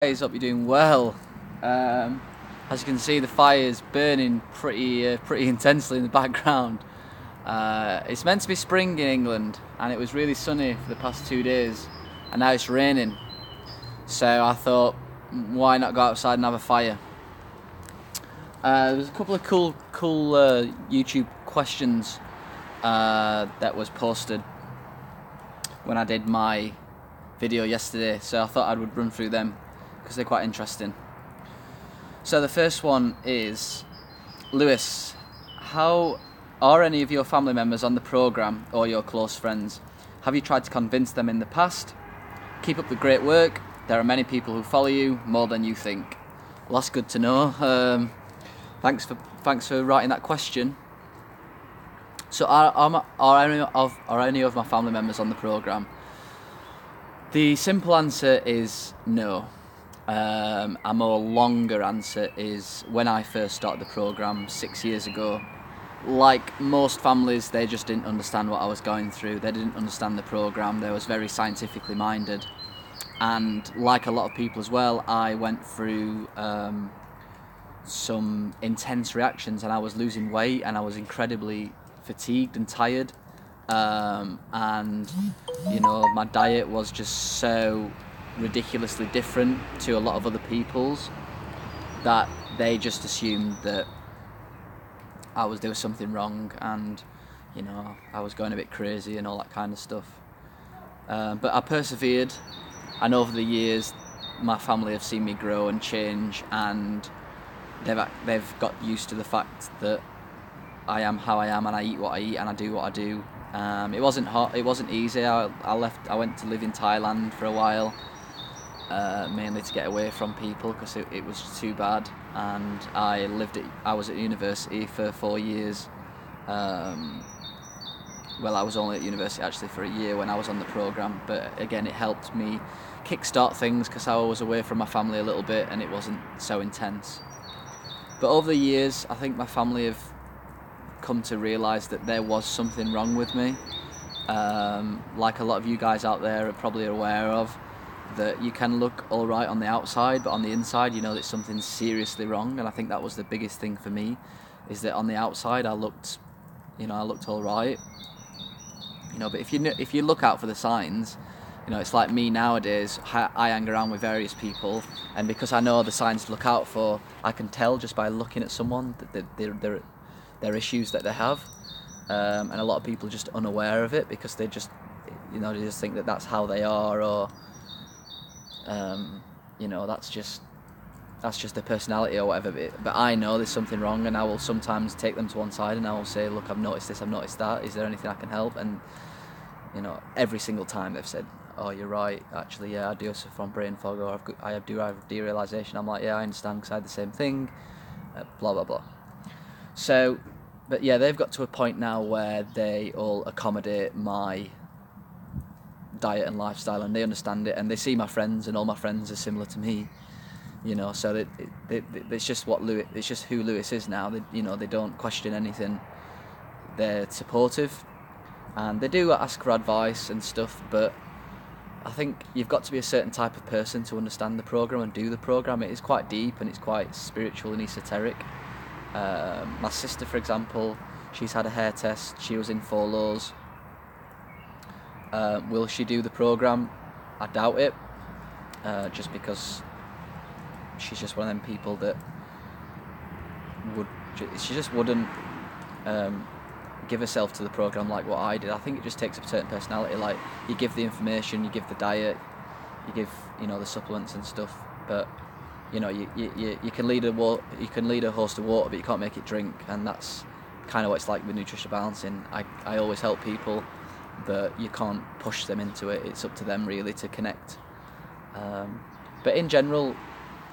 Guys, hope you're doing well. As you can see, the fire is burning pretty intensely in the background. It's meant to be spring in England, and it was really sunny for the past 2 days, and now it's raining. So I thought, why not go outside and have a fire? There's a couple of cool YouTube questions that was posted when I did my video yesterday, so I thought I would run through them because they're quite interesting. So the first one is, Lewis, how are any of your family members on the program or your close friends? Have you tried to convince them in the past? Keep up the great work. There are many people who follow you, more than you think. Well, that's good to know. Thanks for writing that question. So are any of my family members on the program? The simple answer is no. A more longer answer is, when I first started the program 6 years ago, like most families, they just didn't understand what I was going through. They didn't understand the program. They was very scientifically minded, and like a lot of people as well, I went through some intense reactions, and I was losing weight, and I was incredibly fatigued and tired, and you know, my diet was just so ridiculously different to a lot of other people's that they just assumed that there was something wrong, and you know, I was going a bit crazy and all that kind of stuff. But I persevered, and over the years my family have seen me grow and change, and they've got used to the fact that I am how I am, and I eat what I eat, and I do what I do. It wasn't hot, it wasn't easy. I went to live in Thailand for a while, mainly to get away from people because it was too bad, and I was at university for 4 years. Well, I was only at university actually for a year when I was on the program, but again, it helped me kickstart things because I was away from my family a little bit and it wasn't so intense. But over the years, I think my family have come to realise that there was something wrong with me. Like a lot of you guys out there are probably aware of, that you can look alright on the outside, but on the inside you know that something's seriously wrong. And I think that was the biggest thing for me, is that on the outside I looked alright, you know, but if you look out for the signs, you know, it's like me nowadays. I hang around with various people, and because I know the signs to look out for, I can tell just by looking at someone that their issues that they have, and a lot of people are just unaware of it because they just think that that's how they are, or you know, that's just their personality or whatever. But I know there's something wrong, and I will sometimes take them to one side and I will say, look, I've noticed this, I've noticed that, is there anything I can help? And you know, every single time they've said, oh, you're right, actually, yeah, I do suffer from brain fog, or I have derealization. I'm like, yeah, I understand because I had the same thing, blah blah blah. So, but yeah, they've got to a point now where they all accommodate my diet and lifestyle, and they understand it, and they see my friends, and all my friends are similar to me, you know. So it's just it's just who Lewis is now. They don't question anything. They're supportive, and they do ask for advice and stuff. But I think you've got to be a certain type of person to understand the program and do the program. It is quite deep, and it's quite spiritual and esoteric. My sister, for example, she's had a hair test. She was in 4 lows. Will she do the program? I doubt it, just because she's just one of them people that she just wouldn't give herself to the program like what I did. I think it just takes a certain personality. Like, you give the information, you give the diet, you give, you know, the supplements and stuff, but you know, you can lead a horse to water, but you can't make it drink. And that's kind of what it's like with nutritional balancing. I always help people, but you can't push them into it. It's up to them really to connect. But in general,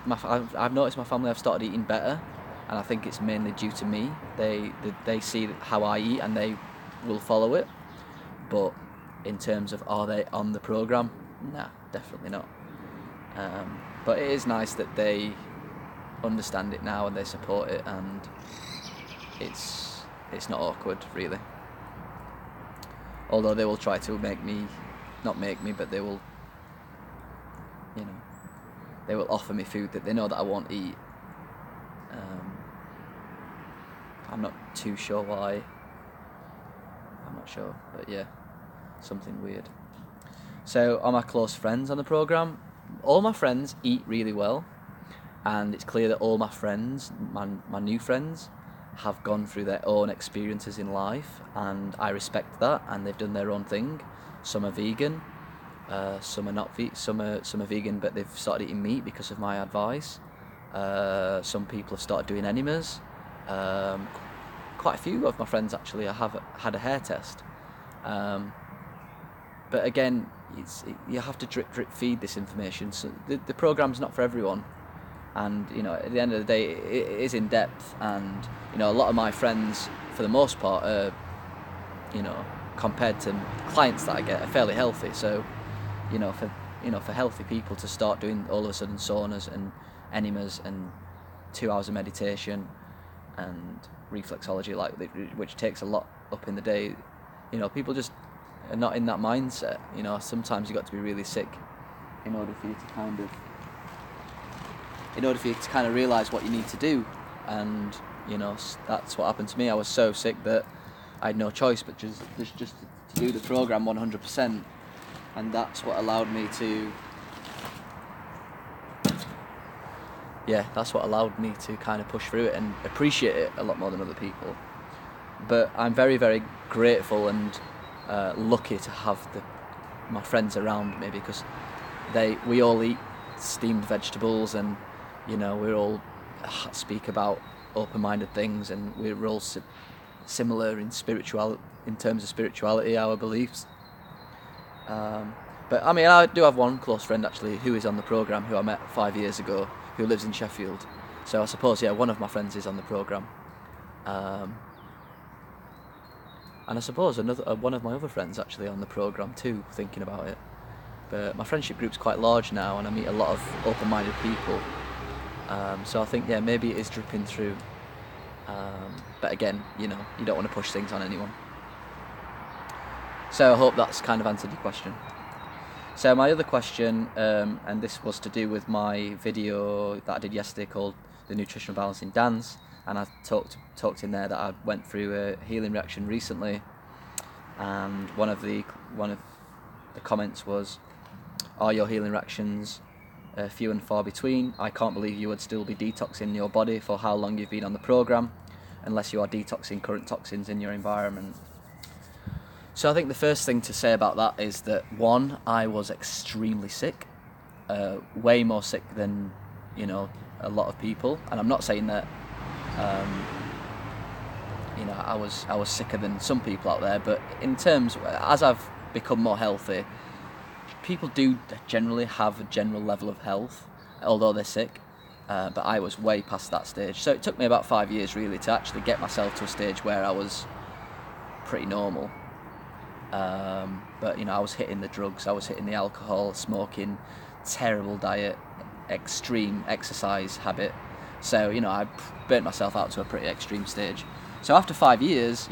I've noticed my family have started eating better, and I think it's mainly due to me. They see how I eat and they will follow it. But in terms of, are they on the program? Nah, definitely not. But it is nice that they understand it now and they support it, and it's not awkward really. Although they will try to not make me, but they will, you know, they will offer me food that they know that I won't eat. I'm not too sure why. I'm not sure, but yeah, something weird. So, are my close friends on the program? All my friends eat really well, and it's clear that all my friends, my new friends, have gone through their own experiences in life, and I respect that, and they've done their own thing. Some are vegan, some are not some are vegan, but they've started eating meat because of my advice. Some people have started doing enemas. Quite a few of my friends actually have had a hair test. But again, you have to drip feed this information. So the program's not for everyone, and at the end of the day, it is in depth. And a lot of my friends, for the most part, are, compared to clients that I get, are fairly healthy. So, for healthy people to start doing all of a sudden saunas and enemas and 2 hours of meditation and reflexology, which takes a lot up in the day, people just are not in that mindset. Sometimes you've got to be really sick in order for you to kind of realise what you need to do. And that's what happened to me. I was so sick that I had no choice but just to do the program 100%, and that's what allowed me to kind of push through it and appreciate it a lot more than other people. But I'm very, very grateful and lucky to have my friends around me, because we all eat steamed vegetables, and we all speak about open-minded things, and we're all similar in terms of spirituality, our beliefs. But I do have one close friend actually who is on the program, who I met 5 years ago, who lives in Sheffield. So I suppose, one of my friends is on the program. And I suppose one of my other friends actually on the program too, thinking about it. But my friendship group's quite large now, and I meet a lot of open-minded people. So I think, maybe it is dripping through. But again, you don't want to push things on anyone. So I hope that's kind of answered your question. So my other question, and this was to do with my video that I did yesterday called the Nutritional Balancing Dance, and I talked in there that I went through a healing reaction recently, and one of the comments was, "Are your healing reactions few and far between? I can't believe you would still be detoxing your body for how long you've been on the program, unless you are detoxing current toxins in your environment." So I think the first thing to say about that is that, one, I was extremely sick, way more sick than a lot of people, and I'm not saying that I was sicker than some people out there, but in terms, as I've become more healthy, people do generally have a general level of health, although they're sick, but I was way past that stage. So it took me about 5 years really to actually get myself to a stage where I was pretty normal. But I was hitting the drugs, I was hitting the alcohol, smoking, terrible diet, extreme exercise habit. So I burnt myself out to a pretty extreme stage. So after 5 years,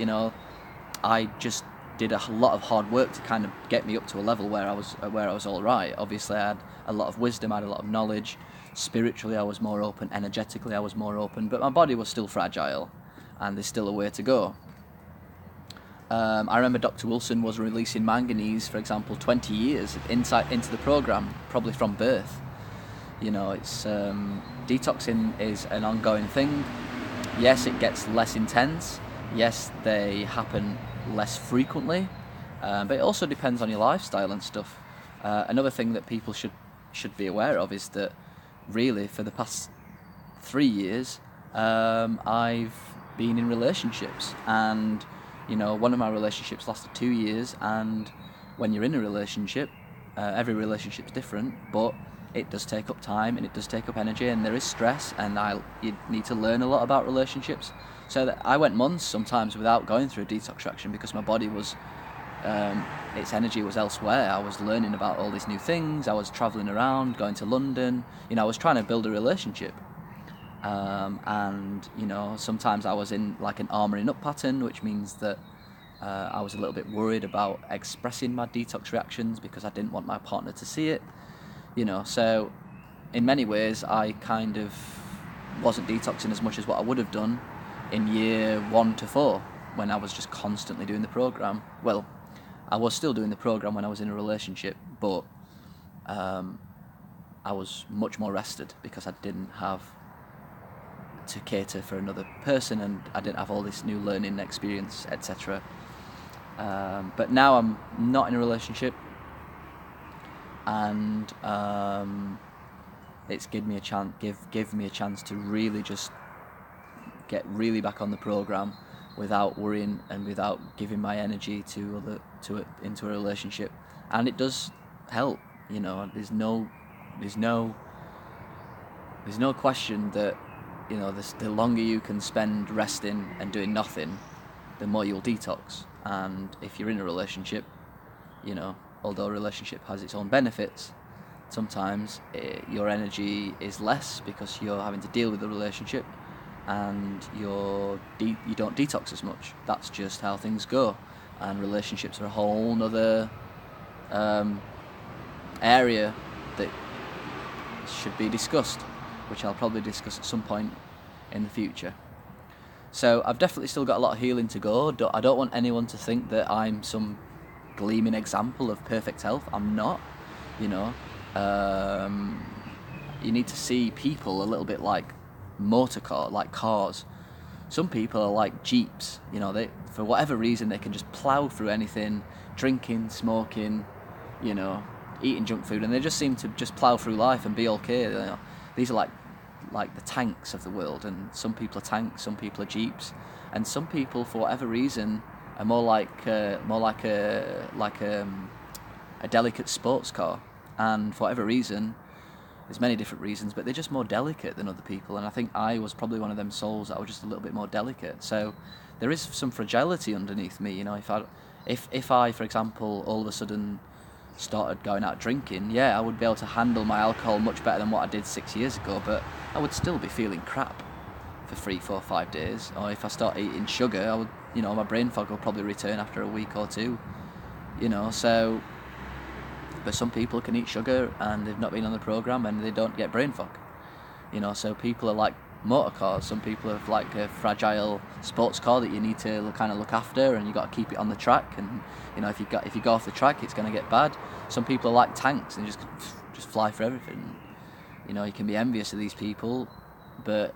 I just did a lot of hard work to kind of get me up to a level where I was all right. Obviously, I had a lot of wisdom, I had a lot of knowledge. Spiritually, I was more open. Energetically, I was more open. But my body was still fragile, and there's still a way to go. I remember Dr. Wilson was releasing manganese, for example, 20 years into the program, probably from birth. It's detoxing is an ongoing thing. Yes, it gets less intense. Yes, they happen less frequently, but it also depends on your lifestyle and stuff. Another thing that people should be aware of is that really for the past 3 years, I've been in relationships, and one of my relationships lasted 2 years, and when you're in a relationship, every relationship's different, but it does take up time and it does take up energy, and there is stress, and you need to learn a lot about relationships. So that I went months sometimes without going through a detox reaction because my body was, its energy was elsewhere. I was learning about all these new things, I was travelling around, going to London, I was trying to build a relationship. And sometimes I was in like an armouring up pattern, which means that I was a little bit worried about expressing my detox reactions because I didn't want my partner to see it. So in many ways, I kind of wasn't detoxing as much as what I would have done in year 1 to 4 when I was just constantly doing the program. Well, I was still doing the program when I was in a relationship, but I was much more rested because I didn't have to cater for another person, and I didn't have all this new learning experience, etc. But now I'm not in a relationship, and it's give me a chance to really just get really back on the program without worrying and without giving my energy into a relationship. And it does help, you know. There's no question that, you know, the longer you can spend resting and doing nothing, the more you'll detox. And if you're in a relationship, you know, although a relationship has its own benefits, sometimes your energy is less because you're having to deal with the relationship, and you don't detox as much. That's just how things go. And relationships are a whole other area that should be discussed, which I'll probably discuss at some point in the future. So I've definitely still got a lot of healing to go. I don't want anyone to think that I'm some gleaming example of perfect health. I'm not, you know. You need to see people a little bit like cars. Some people are like Jeeps, you know. They, for whatever reason, they can just plow through anything, drinking, smoking, you know, eating junk food, and they just seem to just plow through life and be okay. You know? These are like the tanks of the world, and some people are tanks, some people are Jeeps, and some people, for whatever reason, are more like a delicate sports car. And for whatever reason, there's many different reasons, but they're just more delicate than other people. And I think I was probably one of them souls that were just a little bit more delicate. So there is some fragility underneath me, you know. If I, for example, all of a sudden started going out drinking, yeah, I would be able to handle my alcohol much better than what I did 6 years ago, but I would still be feeling crap for 3, 4, 5 days. Or if I start eating sugar, I would, you know, my brain fog will probably return after a week or two, you know. So, but some people can eat sugar and they've not been on the program and they don't get brain fog, you know. So people are like motor cars. Some people have like a fragile sports car that you need to kind of look after, and you got to keep it on the track. And you know, if you go off the track, it's going to get bad. Some people are like tanks and just fly for everything. You know, you can be envious of these people, but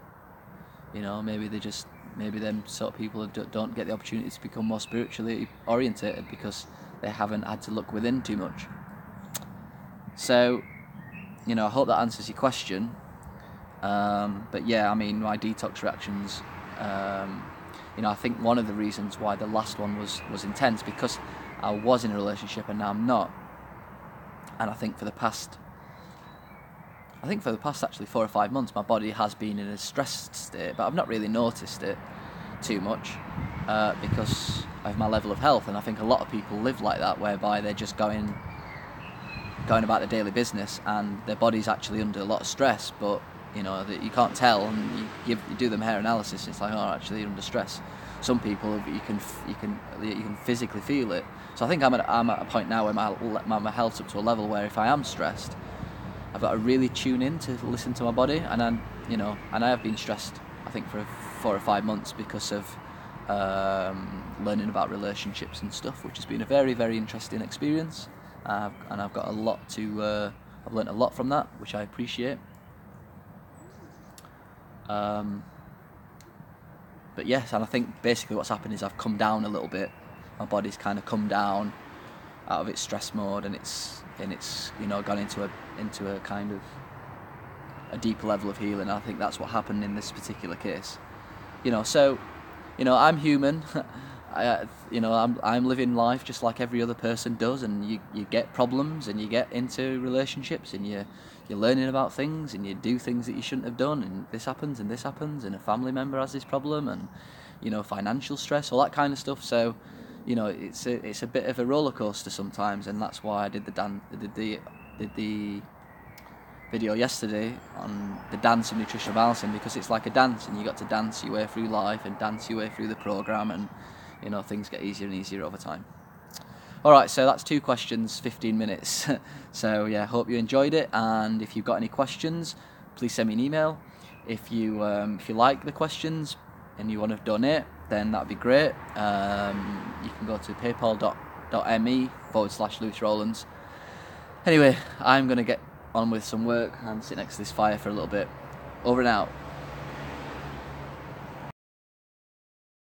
you know, maybe them sort of people don't get the opportunity to become more spiritually orientated because they haven't had to look within too much. So, you know, I hope that answers your question. But yeah, I mean, my detox reactions, you know, I think one of the reasons why the last one was intense, because I was in a relationship and now I'm not. And I think for the past actually 4 or 5 months, my body has been in a stressed state, but I've not really noticed it too much because of my level of health. And I think a lot of people live like that, whereby they're just going about their daily business and their body's actually under a lot of stress, but you know that you can't tell. And you do them hair analysis, and it's like, oh, actually you're under stress. Some people you can physically feel it. So I think I'm at a point now where my health's up to a level where if I am stressed, I've got to really tune in to listen to my body. And I have been stressed, I think, for 4 or 5 months because of learning about relationships and stuff, which has been a very, very interesting experience. And I've got a lot I've learned a lot from that, which I appreciate. But yes, and I think basically what's happened is I've come down a little bit. My body's kind of come down out of its stress mode, and it's you know, gone into a kind of a deeper level of healing. I think that's what happened in this particular case. You know, so, you know, I'm human. I'm living life just like every other person does, and you get problems and you get into relationships and you're learning about things and you do things that you shouldn't have done, and this happens and a family member has this problem, and you know, financial stress, all that kind of stuff. So, you know, it's a bit of a roller coaster sometimes, and that's why I did the video yesterday on the dance of nutritional balancing, because it's like a dance, and you got to dance your way through life and dance your way through the program, and you know, things get easier and easier over time. Alright, so that's 2 questions, 15 minutes. So yeah, hope you enjoyed it, and if you've got any questions, please send me an email. If you like the questions and you want to donate, then that'd be great. You can go to paypal.me/Lewis Rowlands. Anyway, I'm going to get on with some work and sit next to this fire for a little bit. Over and out.